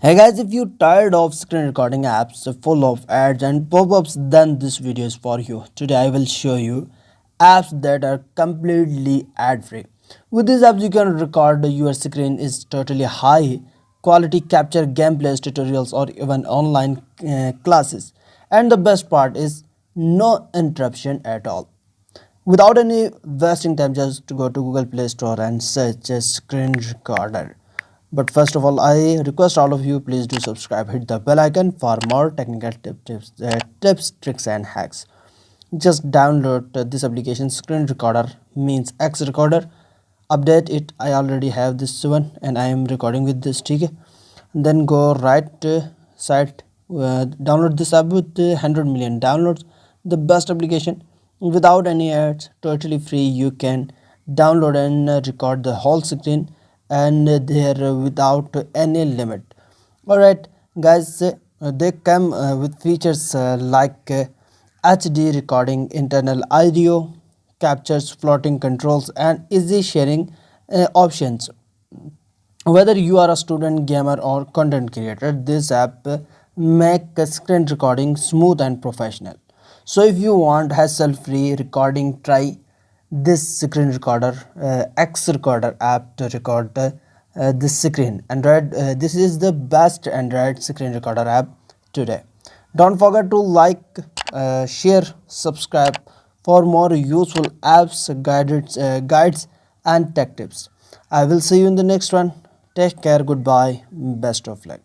Hey guys, if you're tired of screen recording apps full of ads and pop-ups, then this video is for you. Today I will show you apps that are completely ad-free. With these apps you can record your screen is totally high quality, capture gameplays, tutorials or even online classes. And the best part is no interruption at all. Without any wasting time, just go to Google Play Store and search a screen recorder. But first of all, I request all of you please do subscribe, hit the bell icon for more technical tips, tricks and hacks. Just download this application. Screen recorder means X recorder. Update it. I already have this one and I am recording with this tick. Then go right side, download this app with 100 million downloads. The best application without any ads, totally free. You can download and record the whole screen and there without any limit. All right guys, they come with features like HD recording, internal audio captures, floating controls and easy sharing options. Whether you are a student, gamer or content creator, this app make screen recording smooth and professional. So if you want hassle free recording, try this screen recorder, X recorder app to record this screen. Android, this is the best Android screen recorder app today. Don't forget to like, share, subscribe for more useful apps, guides and tech tips. I will see you in the next one. Take care. Goodbye. Best of luck.